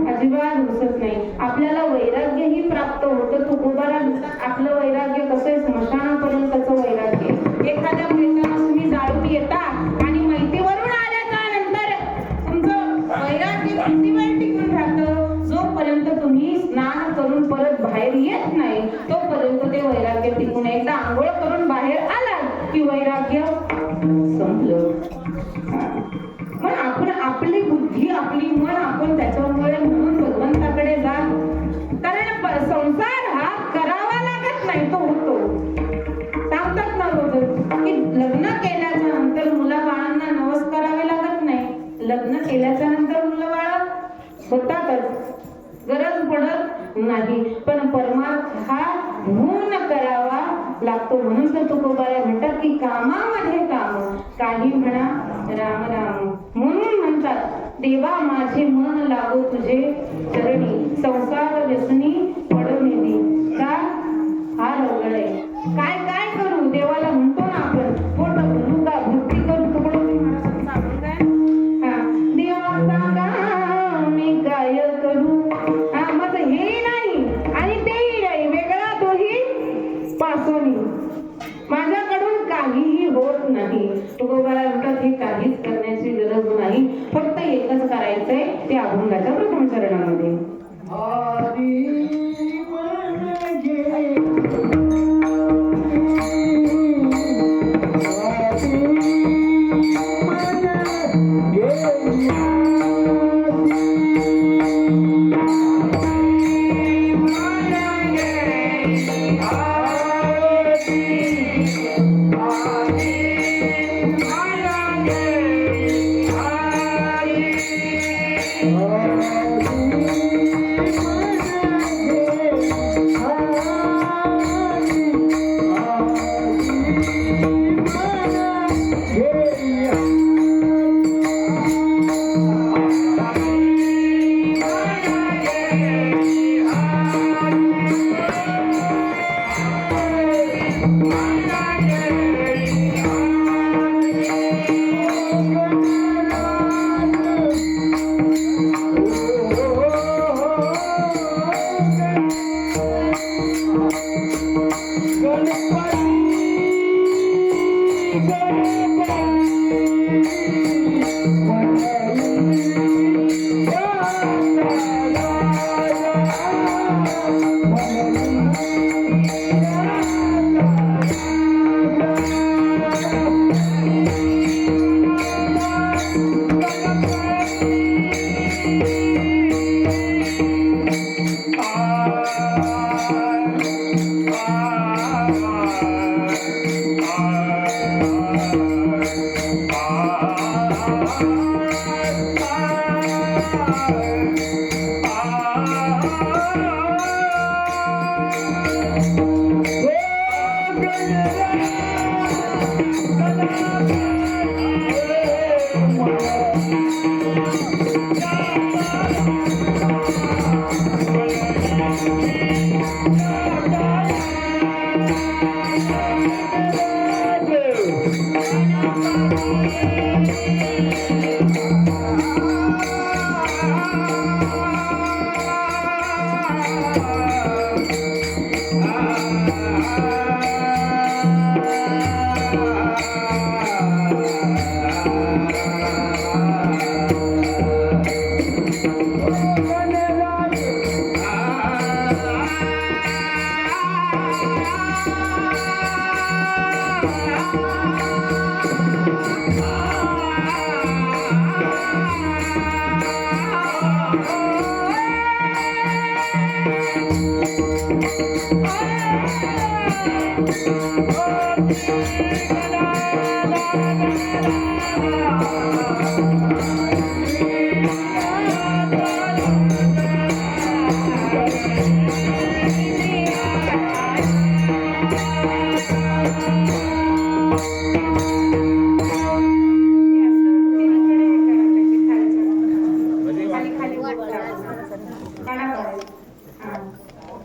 अजिबात घुसत नाही. आपल्याला वैराग्यही प्राप्त होतं. तुकोबाला आपलं वैराग्य कसं आहे? स्मशानापर्यंतचं वैराग्य. एखाद्या प्रेताला तुम्ही जाळून येता आणि माहितीवरून आल्याच्या नंतर तुमचं वैराग्य किती वेळ टिकून राहतं? जोपर्यंत तुम्ही स्नान करून परत बाहेर येत नाही तोपर्यंत ते वैराग्य टिकून. एकदा आंघोळ करून बाहेर आला की वैराग्य संपलं. पण आपण आपली बुद्धी, आपली मन आपण त्याच्यामुळे म्हणून भगवंताकडे जा. कारण संसार हा करावा लागत नाही, तो होतो. सांगतात ना रोज की लग्न केल्याच्या नंतर मुलाबाळांना नवस करावे लागत नाही. लग्न केल्याच्या नंतर मुलंबाळ होतातच, गरज पडत नाही. पण परमार्थ हा म्हणून करावा लागतो. म्हणून तर तुकोबाया म्हणतात की कामामध्ये काम, काही म्हणा राम राम. म्हणून म्हणतात देवा माझे मन लागो तुझे चरणी, संसार व्यसनी पडवणे दे. का? हा अवघड आहे. काय काय करू? देवाला म्हणतो ना आपण, पोट भरू का भक्ती करू? तुकडोजी महाराजांचं आपण काय? हा, देवा सांगा मी काय करू? हा, माझं हेही नाही आणि तेही नाही, वेगळा तोही पासोनी. माझ्याकडून काहीही होत नाही. तुकोबाला म्हणतात हे काहीच करण्याची गरज नाही, फक्त एकच करायचंय ते अभंगाच्या प्रथम चरणामध्ये.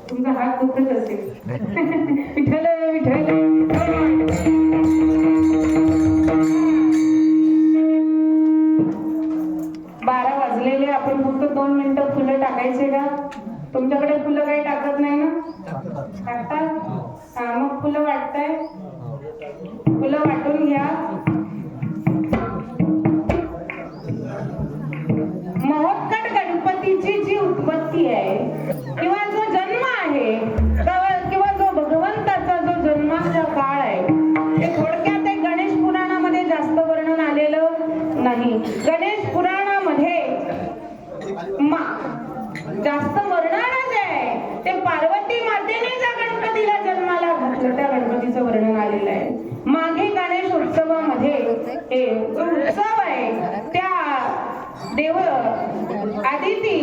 तुमचा हात दुखत असेल. विठ्ठल विठ्ठल. 12 वाजलेले, आपण फक्त 2 मिनिटं फुलं टाकायचे का? तुमच्याकडे फुलं काही टाकत नाही ना? टाकतात? हा, मग फुलं वाटताय, फुलं वाटून घ्या. महोत्कट गणपतीची जी उत्पत्ती आहे किंवा जो जन्म आहे किंवा जो भगवंताचा जो जन्माचा काळ आहे ते थोडक्यात एक गणेश पुराणामध्ये जास्त वर्णन आलेलं नाही. गणेश पुराणामध्ये जास्त वर्णन जे आहे ते पार्वती मातेने ज्या गणपतीला जन्माला घातलं त्या गणपतीचं वर्णन आलेलं आहे. मागे गणेश उत्सवामध्ये जो उत्सव आहे त्या देव आदिती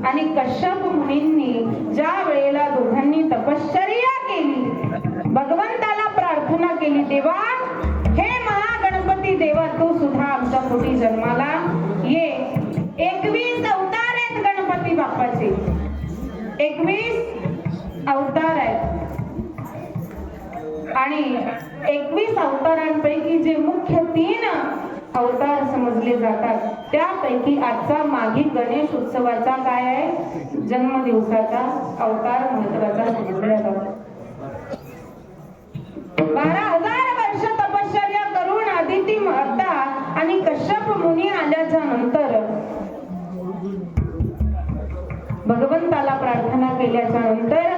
आणि कश्यप मुनींनी ज्या वेळेला दोघांनी तपश्चर्या केली, भगवंताला प्रार्थना केली, देवा हे महागणपती देवा तू सुद्धा आमच्या पोटी जन्माला ये. 21 अवतार आहेत गणपती बाप्पाचे, 21 अवतार आहेत आणि 21 अवतारांपैकी जे मुख्य 3 अवतार समजले जातात त्यापैकी आजचा माघी गणेश उत्सवाचा काय आहे, जन्मदिवसाचा अवतार महत्वाचा समजला जातो. 12,000 वर्ष तपश्चर्या करून आदिती माता आणि कश्यप मुनी आल्याच्या नंतर भगवंताला प्रार्थना केल्याच्या नंतर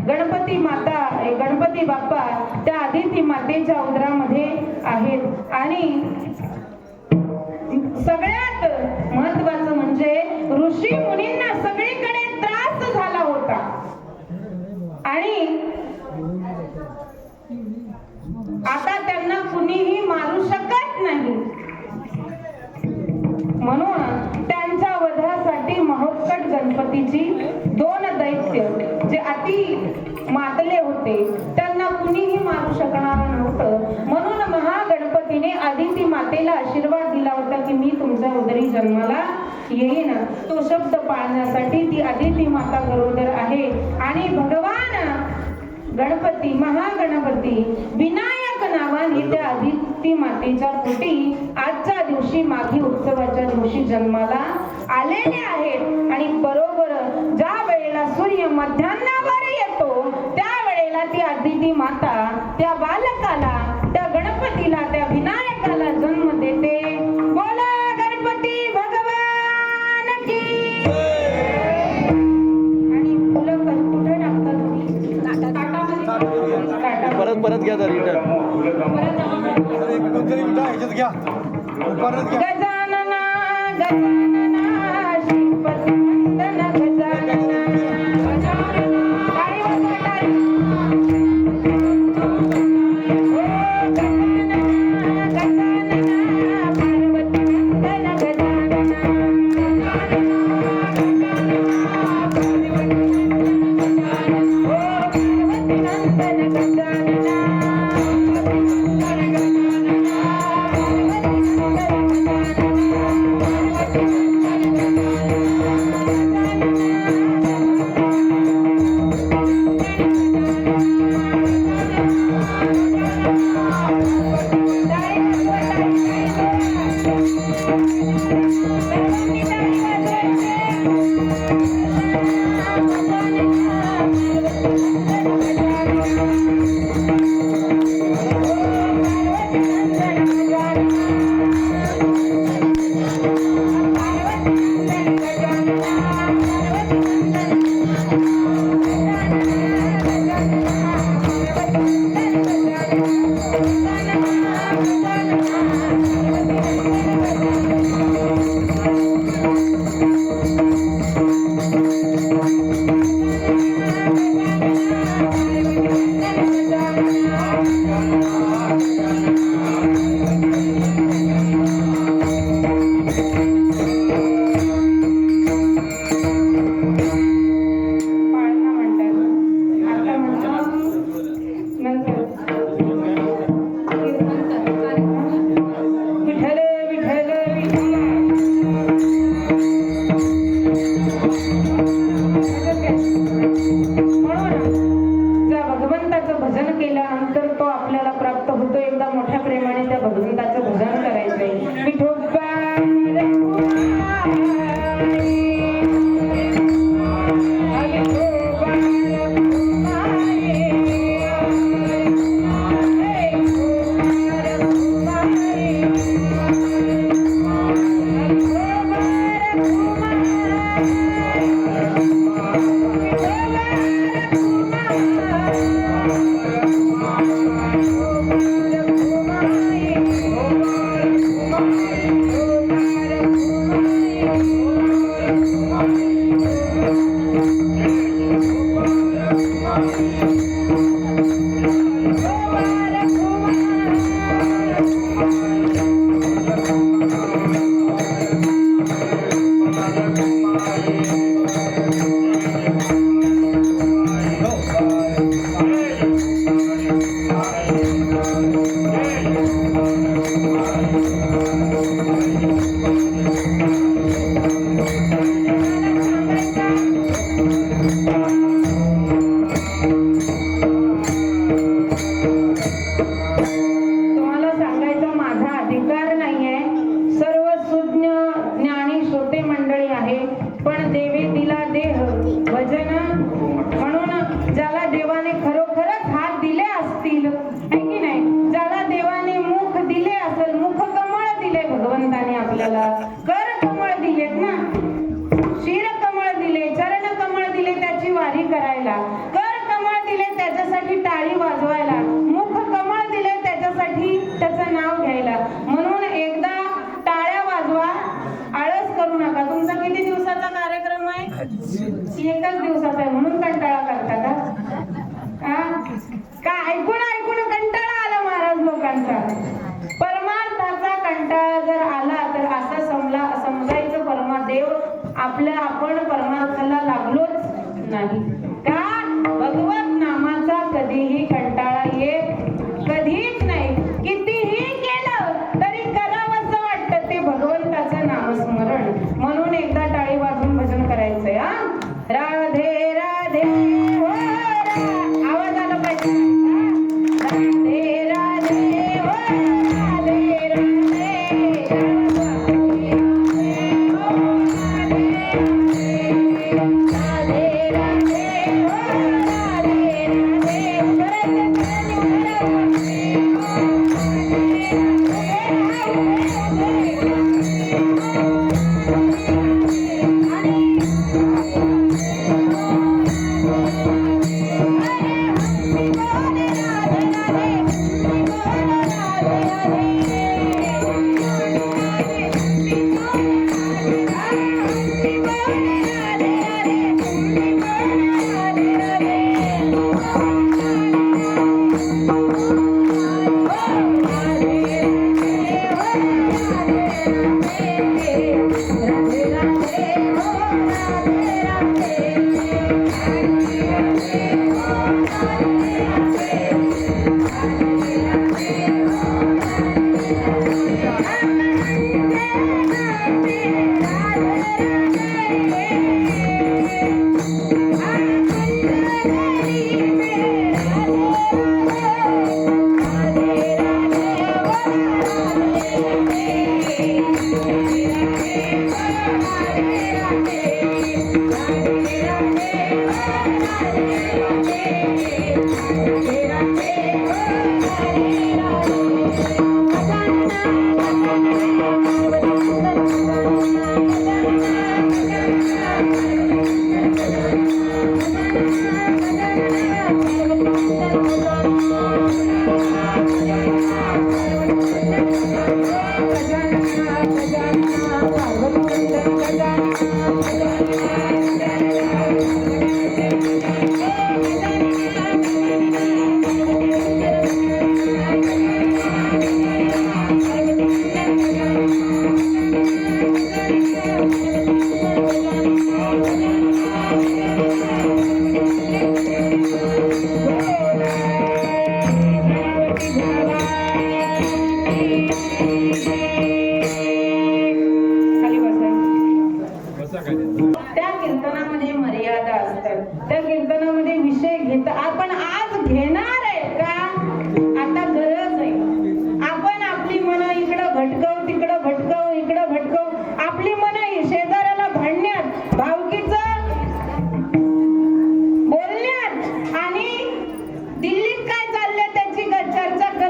गणपती बाप्पा त्या आदिती मातेच्या उदरामध्ये आहेत. आणि सगळ्यात महत्वाचं म्हणजे ऋषी मुनींना सगळीकडे त्रास झाला होता आणि आता त्यांना कुणीही मारू शकत नाही, म्हणून त्यांच्या वधासाठी महोत्कट गणपतीची 2 दैत्य जे अति मातले होते त्यांना कुणीही मारू शकणार नव्हतं. म्हणून महागणपतीने आदिती मातेला आशीर्वाद दिला होता की मी तुमच्या उदरी जन्माला येईन. तो शब्द पाळण्यासाठी ती आदिती माता गरोदर आहे आणि भगवान गणपती महागणपती विनायक नावाने त्या आदिती मातेच्या पोटी आजच्या दिवशी माघी उत्सवाच्या दिवशी जन्माला आलेले आहेत. आणि बरोबर ज्या वेळेला सूर्य मध्यान्नावर येतो त्या वेळेला ती आदिती माता त्या बालकाला, त्या गणपतीला, त्या विनायकाला जन्म देते. बोला गणपती भगवान की. आणि फुलं कुठे टाकता तुम्ही? परत घ्या रिटर्न गजानना गजानना श्रीपती नंदन गजानना. टाळी वाजवा, टाळी. ओ गजानना गजानना पार्वती नंदन गजानना. ओ पार्वती नंदन गजानना.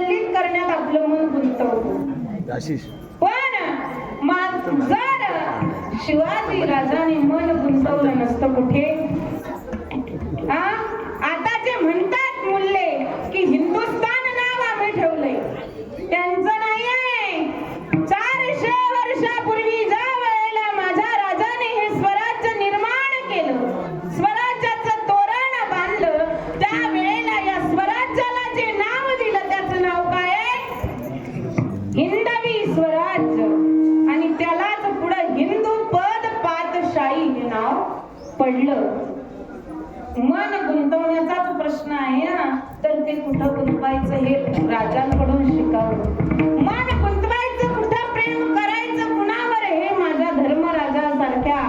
प्रज्वलित करण्यात आपलं मन गुंतवतो. पण जर शिवाजी राजाने मन गुंतवलं नसतं कुठे, आता जे म्हणतात मुल्ले की हिंदुस्थान नाव आम्ही ठेवलंय, त्यांचं नाहीये. 400 वर्षापूर्वी ज्या वेळेला माझ्या राजाने हे स्वराज्य निर्माण केलं, स्वराज्याचं तोरण बांधलं, त्या वेळेला या स्वराज्याला जे नाव दिलं त्याचं नाव काय आहे? हिंदवी स्वराज्य. आणि त्यालाच पुढं हिंदू पद पातशाही हे नाव पडलं. मन गुंतवण्याचाच प्रश्न आहे ना, तर ते कुठं गुंतवायचं हे राजांकडून शिकावं. मन गुंतवायचं कुठं, प्रेम करायचं कुणावर, हे माझ्या धर्मराजासारख्या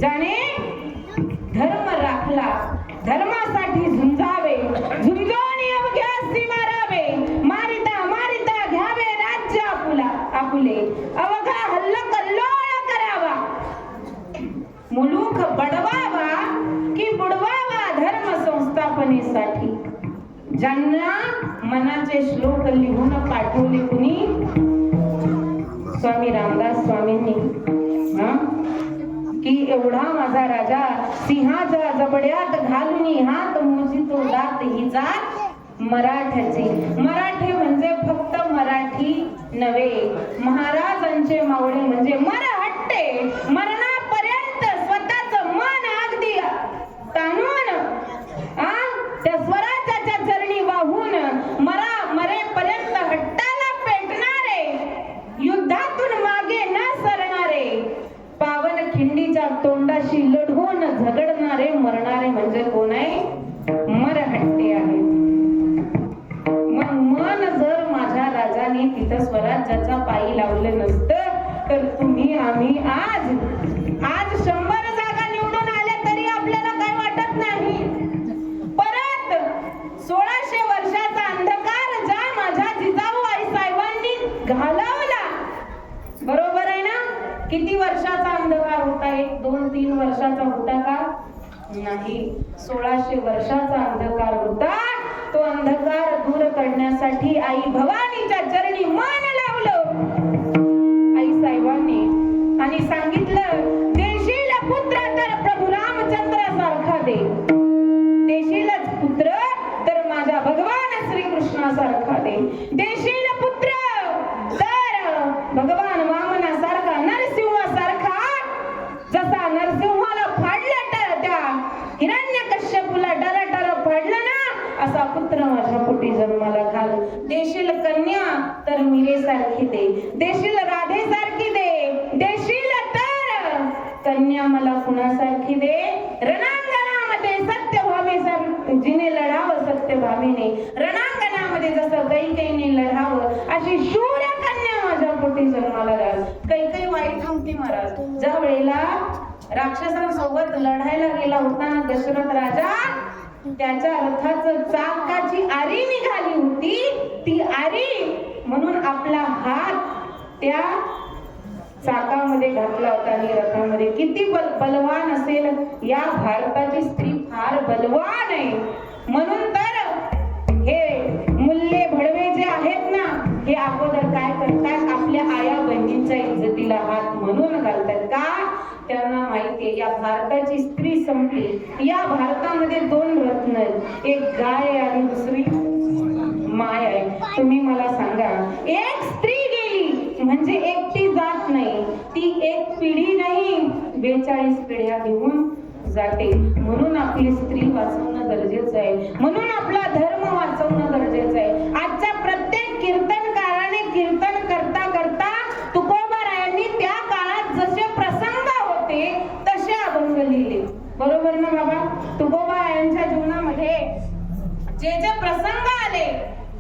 ज्याने धर्म राखला, धर्मासाठी झुंजावे, झुंजोनी अवघ्यासी मारावे, मारिता मारिता घ्यावे राज्य आपुले, अवघा हल्ला कल्लोळ करावा, मुलूक बडवावा की बुडवावा धर्म संस्थापनेसाठी. ज्यांना मनाचे श्लोक लिहून पाठवले कुणी? स्वामी रामदास स्वामींनी. की एवढा माझा राजा सिंहाच्या जबड्यात घालूनी हात मोजितो दात ही जात मराठ्याची. मराठी म्हणजे फक्त मराठी नव्हे, महाराजांचे मावळे म्हणजे मरहट्टे. मरणापर्यंत स्वतःच मन अगदी ताणून त्या स्वराज्याच्या चरणी वाहून मरेपर्यंत हट्टाला पेटणारे, युद्धातून मागे न सरणारे, पावन खिंडीच्या तोंडाशी लढवून झगडणारे, मरणारे म्हणजे कोण आहे? मरहट्टे आहे. मग मन जर माझ्या राजाने तिथं स्वराज्याचा पायी लावलं नसतं, तर तुम्ही आम्ही आज 100 जागा निवडून आल्या तरी आपल्याला काय वाटत नाही. परत 1600 वर्षाचा अंधकार ज्या माझ्या जिजाऊ आईसाहेबांनी घालवला, बरोबर आहे ना? किती वर्षाचा अंधकार होता? 1, 2, 3 वर्षाचा होता का? नाही, 1600 वर्षाचा अंधकार होता. तो अंधकार दूर करण्यासाठी आई भवानीच्या चरणी मन लावलं आई साहेबांनी आणि सांगितलं, देशील पुत्र तर प्रभू रामचंद्रासारखा दे, देशीलच पुत्र तर माझ्या भगवान श्रीकृष्णासारखा दे, देशील पुत्र तर भगवान वामनासारखा, नरसिंहासारखा. जसा नरसिंहाला फाडलं त्या हिरण्यकश्यपूला डर फाडलं ना, असा पुत्र माझ्या पोटी जन्माला घाल. देशील कन्या तर मीरेसारखी दे, देशील राधेसारखी दे, देशील तर कन्या मला कुणासारखी दे? रणांगणामध्ये सत्यभामेसारखी, जिने लढावं सत्यभामेने, रणांगणामध्ये जसं कैकेयीने लढावं अशी शूर कन्या माझ्या पोटी जन्माला घाल. कैकेयी वाईट नव्हती महाराज. ज्या वेळेला राक्षसांसोबत लढायला गेला होता ना दशरथ राजा, त्याच्या रथाचं चाकाची आरी निघाली होती. ती आरी म्हणून आपला हात त्या चाकामध्ये घातला होता आणि रथामध्ये. किती बलवान असेल, या भारताची स्त्री फार बलवान आहे. म्हणून तर हे मुल्ले भडवे जे आहेत ना, हे अगोदर काय करतात? आपल्या आया बहिणींच्या इज्जतीला हात म्हणून घालतात का? त्यांना माहितीये या भारताची स्त्री संपली. या भारतामध्ये 2 रत्न आहेत, एक गाय आणि दुसरी माय आहे. तुम्ही मला सांगा, एक स्त्री गेली म्हणजे एकटी जात नाही, ती एक पिढी नाही 42 पिढ्या घेऊन जाते. म्हणून आपली स्त्री वाचवणं गरजेचं आहे, म्हणून आपला धर्म वाचवणं गरजेचं आहे. आजच्या प्रत्येक कीर्तनकाराने कीर्तन करता करता तुकोबारायांनी त्या काळात जसे प्रसंग होते तसे अभंग लिहिले. बरोबर ना बाबा? तुकोबारायांच्या जीवनामध्ये जे जे प्रसंग आले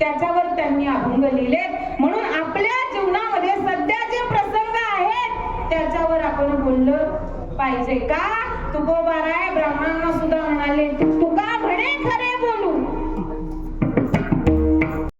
त्याच्यावर त्यांनी अभंग लिहिले. म्हणून आपल्या जीवनामध्ये सध्या जे प्रसंग आहेत त्याच्यावर आपण बोललं पाहिजे का? तुकोबाराय ब्राह्मणांना सुद्धा म्हणाले, तुका म्हणे खरे